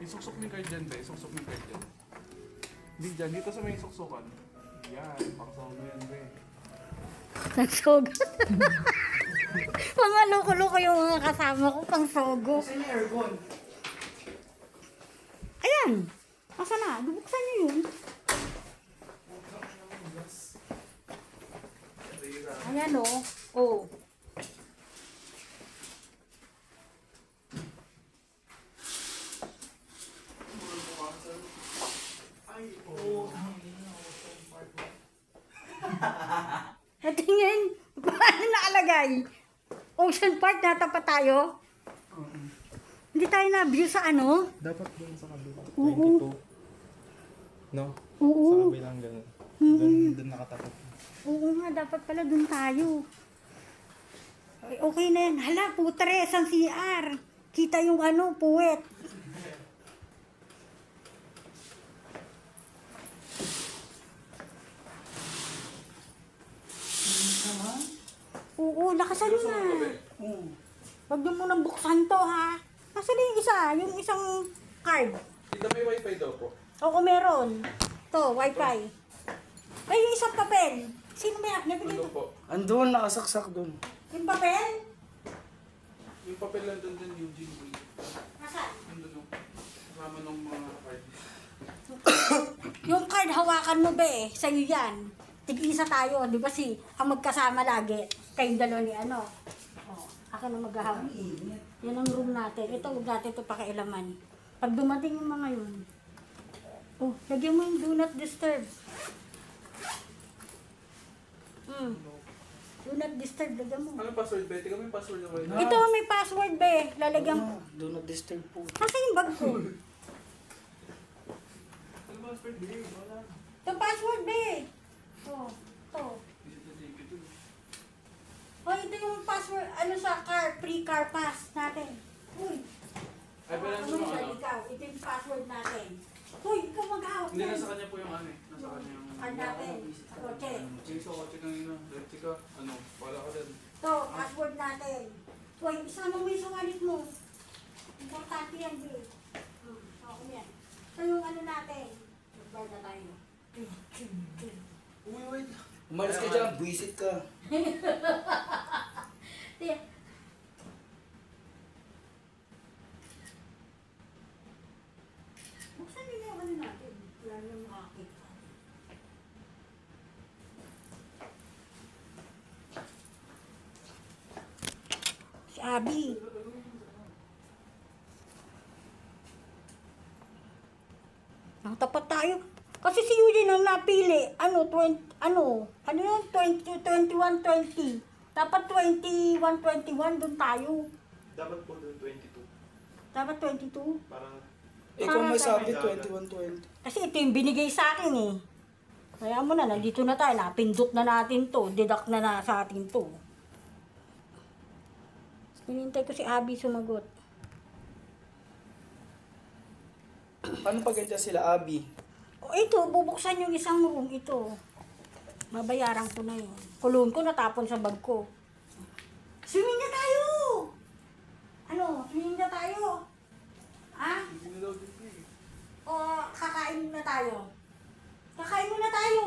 Isuksok mo yung card dyan, be. Isuksok mo yung card dyan. Hindi dyan. Dito sa may suksukan. Yan. Pangsahog mo yan, be. Pangsogo. Mga loko-loko yung mga kasama ko, pangsogo. Saan yung aircon? Ayan. Asa na? Bubuksan niyo yun. Ayan o. Oh. Tingin, paano nakalagay? Ocean Park, natapat tayo? Hindi tayo na-view sa ano? Dapat doon sa kabila. Oo. 22. No? Oo. Sa kabilang gano'n. Doon nakatapat. Oo nga, dapat pala dun tayo. Ay, okay na yan. Hala, putres ang CR. Kita yung ano, puwet. Oo, lakasan mo na. Huwag niyo munang buksan to, ha? Nasaan na yung isa? Yung isang card. Tita, may wifi daw po. Oo, meron. To, wifi. Ay, yung isang papel. Sino may nabili Ano ito? po? Andun, nakasaksak dun. Yung papel? Yung papel lang doon yung Eugene. Nasaan? Nandun no? Kasama ng mga card. Yung card, hawakan mo ba eh. Sa'yo yan. Tig-isa tayo. Di ba si, ang magkasama lagi. Kayong dalawa ni ano. Oh, ako na maghahawak. Yan ang room natin. Ito, huwag natin ito pakialaman. Pag dumating yung mga yun. Oh, lagyan mo yung do not disturb. Do not disturb, lagyan mo. Ano password, Betty? Kami yung password na wifi. Ito, may password ba eh. Lalagyan mo. Do not disturb po. Kasi yung bag ko. Ano password, Betty? Wala. Ito password ba eh. Oh, ito. Oh, ito yung password, ano sa car, pre-car pass natin. Uy. Ay, pero nandun yung ano? Ikaw, ito yung password natin. Uy, ikaw mag-out. Hindi, nasa kanya po yung ano eh. Nasa kanya yung... Card natin. Kotse. Chase ako, check ng ina. Direct ka. Ano, wala ka din. Ito, password natin. Uy, isama mo yung sa wallet mo. Importante yan, babe. Okay yan. Ito yung ano natin. Mag-bar na tayo. Uy, wait. Umalis ka dyan, buwisit ka. Tiyan. Buksan nila yung ano natin. Wala nang makakita. Si Abby. Nakatapat tayo. Kasi si Eugene ang napili. Ano, 20, ano yun? 20, 21, 20. Dapat 21, 21 doon tayo. Dapat po doon 22. Dapat 22. Parang... Ikaw may sabi 21-20. Kasi ito yung binigay sa akin eh. Kaya mo na, nandito na tayo. Napindot na natin to. Deduct na sa atin to. Hinintay ko si Abby sumagot. Paano pag ganyan sila, Abby? O ito, bubuksan yung isang room ito. Babayaran ko na yun. Kulon ko, natapon sa bag ko. Swimming na tayo! Ano? Swimming na tayo? Ha? Hindi na daw din eh. O kakain na tayo? Kakain muna tayo!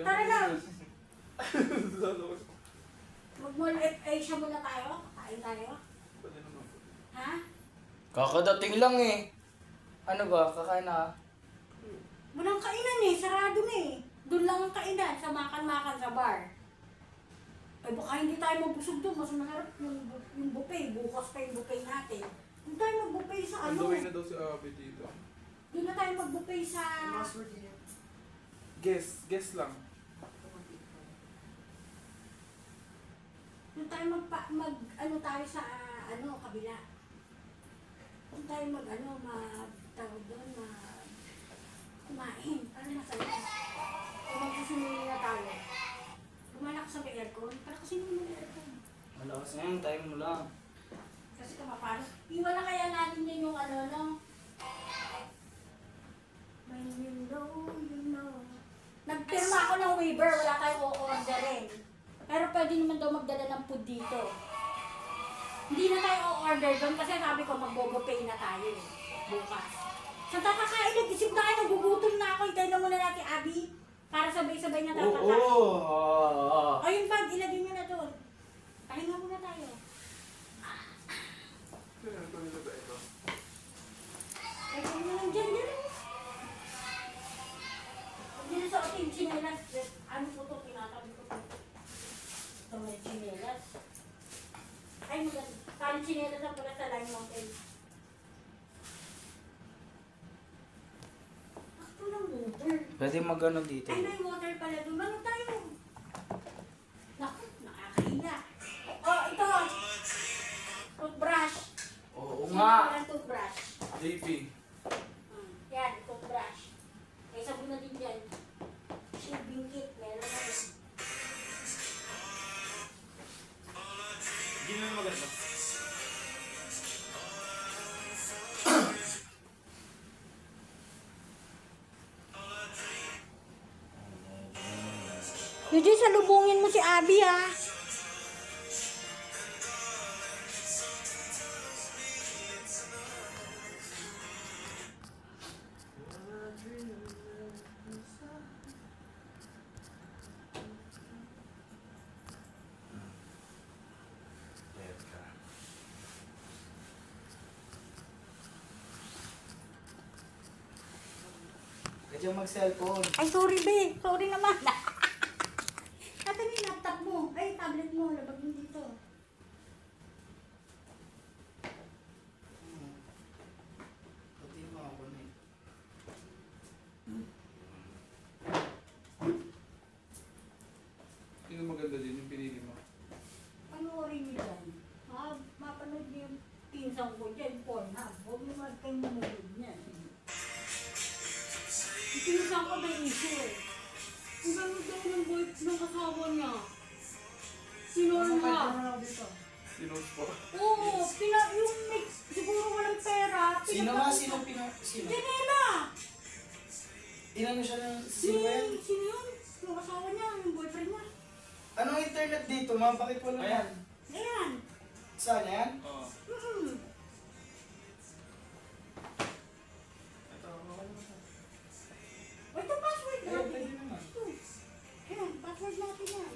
Tara na! Mag-mall Asia muna tayo? Kakain tayo? Pwede naman po. Ha? Kakadating lang eh. Ano ba? Kakain na? Walang kainan eh, sarado na eh. Doon lang ang kainan, sa makan-makan sa bar. Eh baka hindi tayo mabusog doon, mas maharap yung buffet. Bukas pa yung buffet natin. Doon tayo mag-buffet sa ano. Underway na daw si Abby dito. Doon na tayo mag-buffet sa... Guess lang. Doon tayo ano tayo sa kabila. Doon tayo tawag doon, kumain. Para masaya. Kung magsusunod na tayo. Kumain ako sa may aircon. Para kasi naman may aircon. Malakas na yan, time mo lang. Kasi kumapano. Iwan na kaya natin yun yung no? When you know, you know. Nagpirma ako ng waiver, wala tayong o-orderin. Pero pwede naman daw magdala ng food dito. Hindi na tayo o-order doon kasi sabi ko magbo-pay na tayo bukas. Sa takakain, nag-isip na kayo, nagugutom na ako. Hintayin na muna natin, Abby. Para sabay-sabay na Oo. tatakain. O yung bag, ilagay nyo na doon. Pahinga muna tayo. Ano ko nila ba ito? Lagay nyo lang dyan, dyan. Huwag nyo na sa ating chinelas. Ano po ito, tinatabi ko po. Ito may chinelas. Ay, maganda. Parang chinelas ang pula sa Lime Mountain. Ako lang water. Pwede magano dito. Ay, may water pala doon. Ano tayo? Naku, nakakahiya. Oh, ito. Toothbrush. Oo Sino nga. walang toothbrush? JP. Yan, toothbrush. May sabon na din dyan. Shaving kit, meron na rin. Hindi na maganda. Hindi, salubungin mo si Abby, ha? Kaya mag-cellphone. Ay, sorry, be. Sorry naman. Ate, yung laptop mo. Ay, tablet mo. Labag mo dito. Pati mo ako na eh. Sino maganda din yung pinili mo? Panoorin niyo dyan. Mapanood niyo yung pinsang ko dyan. Pornhub. Huwag niyo magkang manood niyan. Yung pinsang ko may issue eh. Ang gano'n daw ng boyfriend ng asawa niya. Sinornhub. Sinos po. Oo, yung may, siguro walang pera. Sino nga? Sino? Sino? Janela! Inano siya ng sino ba yan? Sino yun? Yung asawa niya, yung boyfriend niya. Anong internet dito, ma? Bakit wala Ayan. yan? Ayan. Saan yan? Oo. Mm-mm. Ito, okay naman. O, ito password Ayun, natin. pwede naman. Ayan, password natin yan.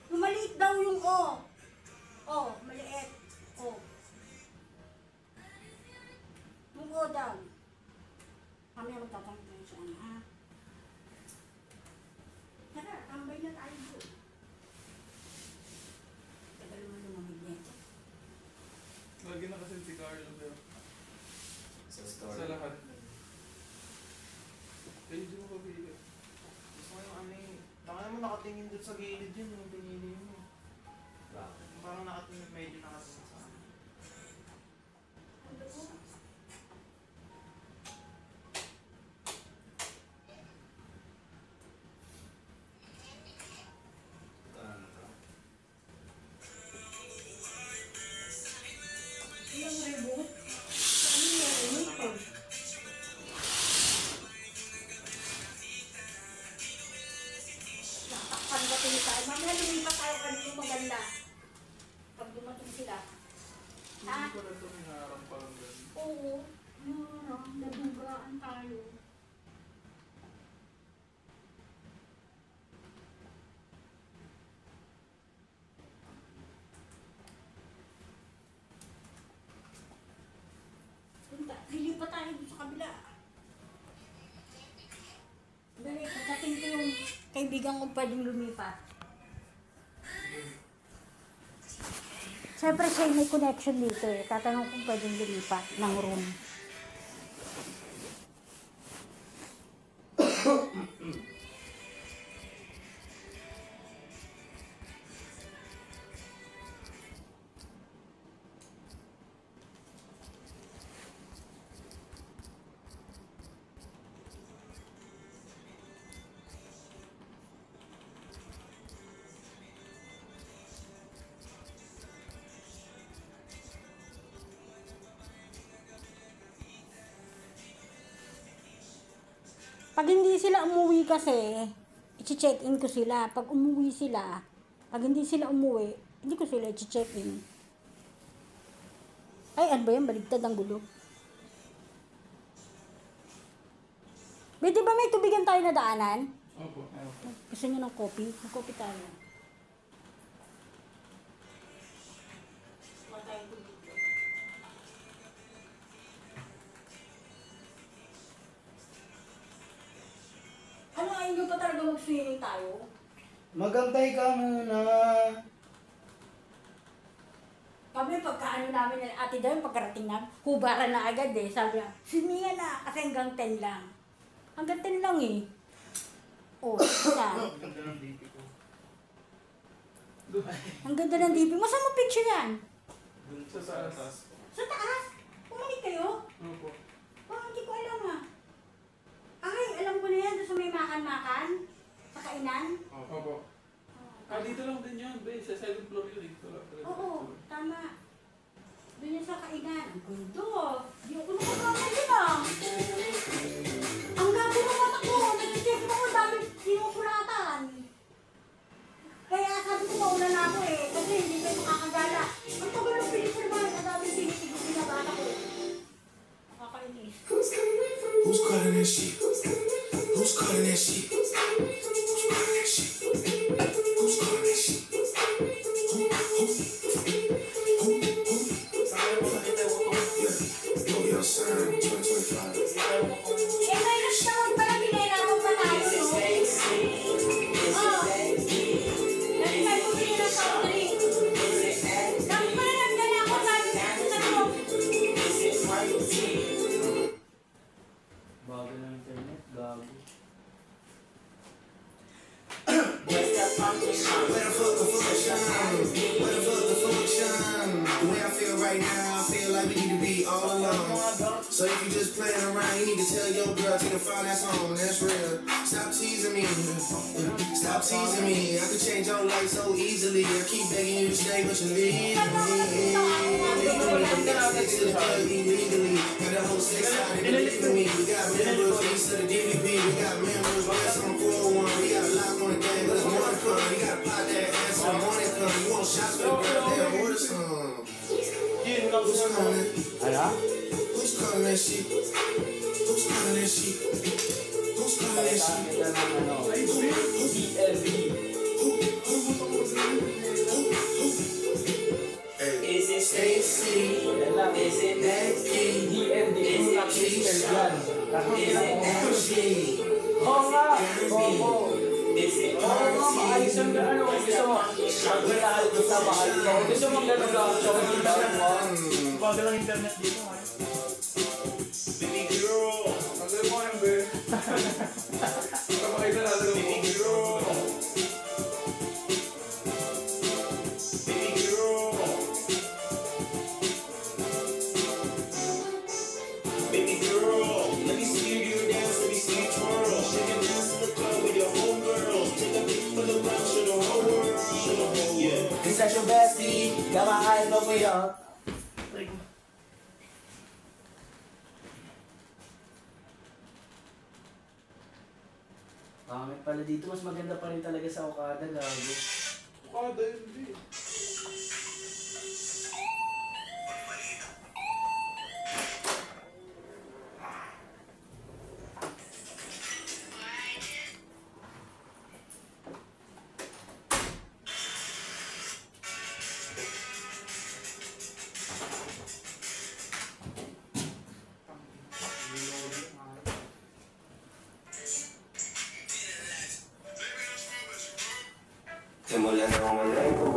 Yung maliit daw yung O. O, maliit. O. Yung O daw. Mamaya magtatanong tayo sa ano, ha? Tara, tambay na tayo doon. Tagal naman lumamig nito. Lagi na kasi si Carlo pero Sa sa story. lahat. Eh, hindi mo pabili. Gusto ko yung ano eh. Taka mo nakatingin doon sa gilid yun, yung pinili mo. Bakit? Parang nakatingin, medyo nakatingin sa akin. Ano po? Ano to? Ilang reboot? Ano yung reboot? Natakpan ba tayo tayo? Mamaya lumipat tayo kanino maganda. Pag dumating sila. Ha? Hindi ko na ito hinaharang parang ganun. Oo. Nadubraan tayo. Punta, lilipat tayo dun sa kabila. Dali, pagdating ko yung kaibigan ko pwedeng lumipat. Siyempre siya may connection dito eh. Tatanong kung pwedeng lumipat ng room. Pag hindi sila umuwi kasi, i-check-in ko sila. Pag umuwi sila, pag hindi sila umuwi, hindi ko sila i-check-in. Ay, ano ba yan? Baligtad ang gulo. Be, di ba may tubigan tayo na daanan? Opo. Gusto niyo ng coffee? Mag-coffee tayo. Ano, ayaw nyo pa talaga mag-swimming tayo? Magantay ka muna. Kami, pagkaano namin ng ate daw, pagkarating namin, hubaran na agad eh. Sabi niya, swimming na, kasi hanggang 10 lang. Hanggang 10 lang eh. Oh, isa. Ang ganda ng DP ko. Ang ganda ng DP. Masama mo picture yan? Dun sa taas. Sa taas? Pumanik kayo? Opo. Parang hindi ko alam ah. Ay, alam ko na yan. Doon sa may makan-makan. Sa kainan. Opo. Ah, dito lang din yun, be. Sa 7th floor yun. Dito lang. Oo, tama. Doon yan sa kainan. Ang gundo. Di ako nakakamay yun ah. Ang gabi ng mata ko. Nag-check mo kung dami sinukulatan. Kaya sabi ko mauna na ako eh. Kasi hindi kayo makakagala. Ang tagal ng pelikula ba? Ang dami tinitigil binabata ko. Nakakainis. Who's calling that shit? Who's calling that shit? Who's calling that shit? Who's calling that shit? Go your sign, 2025. Eh, may nagtawag pala pinailangan pa tayo, no? Oh. Dati tayo bumili ng soft drink. Dami pala nagdala ako sa to. Bago ng internet, gago. Where the fuck the function? Where the fuck the function? The way I feel right now, I feel like we need to be all alone. So if you just playing around, you need to tell your girl take a file that's home, that's real. Stop teasing me. Stop teasing me. I could change your life so easily. I keep begging you to stay, but you leave me. Next to the club illegally. Got the whole sex out and believe me. We got members east of the DVP. We got members west on 401. We got a lock on the game, but it's more to come. We got to pop that ass in the morning come. You want shots for the girl, they'll order some. Who's calling? Ano? Who's calling that shit? Who's calling that shit? Who's calling that Sa shit? akin na ng ano, DLV. Hey, is it Stacy? Yan lang. Is it Becky? DMD. Yung sister yan. Is it Ashley? Oo nga. Oo. Oo nga, maayos ang ano. Gusto mo. Magkakal kita, mahal ko. Gusto mo gano'n lang. Chocolate daw. Bago lang internet dito, ha? Baby girl. Ang mo yan, be. Para makita natin Baby mo. girl. Baby girl. Baby girl. Let me see you do your dance, let me see you twirl. Shake and dance in the club with your homegirls. Take a pic for the run, show the whole world. Yeah. Cause that's your bestie. Got my eyes on me up. Pangit pala dito, mas maganda pa rin talaga sa Okada, gago. Kada yun, be. Simulan na ako